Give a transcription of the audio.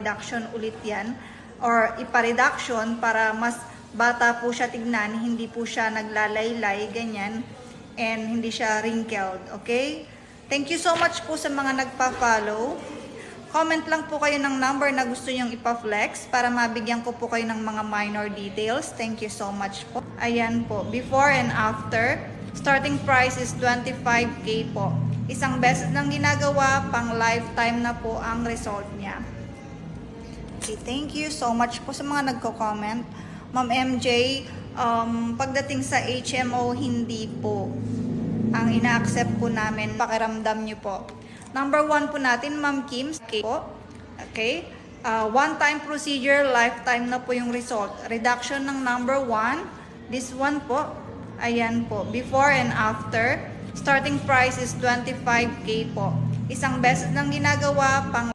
reduction ulit yan or ipa-reduction para mas bata po siya tignan, hindi po siya naglalaylay, ganyan, and hindi siya wrinkled, okay? Thank you so much po sa mga nagpa-follow. Comment lang po kayo ng number na gusto nyong ipa-flex para mabigyan ko po kayo ng mga minor details. Thank you so much po. Ayan po, before and after. Starting price is 25K po. Isang beses nang ginagawa, pang lifetime na po ang result niya. Okay, thank you so much po sa mga nagko-comment. Ma'am MJ, pagdating sa HMO, hindi po ang ina-accept po namin. Pakiramdam nyo po. Number 1 po natin, Ma'am Kim. Okay po. Okay. One-time procedure, lifetime na po yung result. Reduction ng number 1. This one po. Ayan po. Before and after. Starting price is 25K po. Isang beses nang ginagawa, pang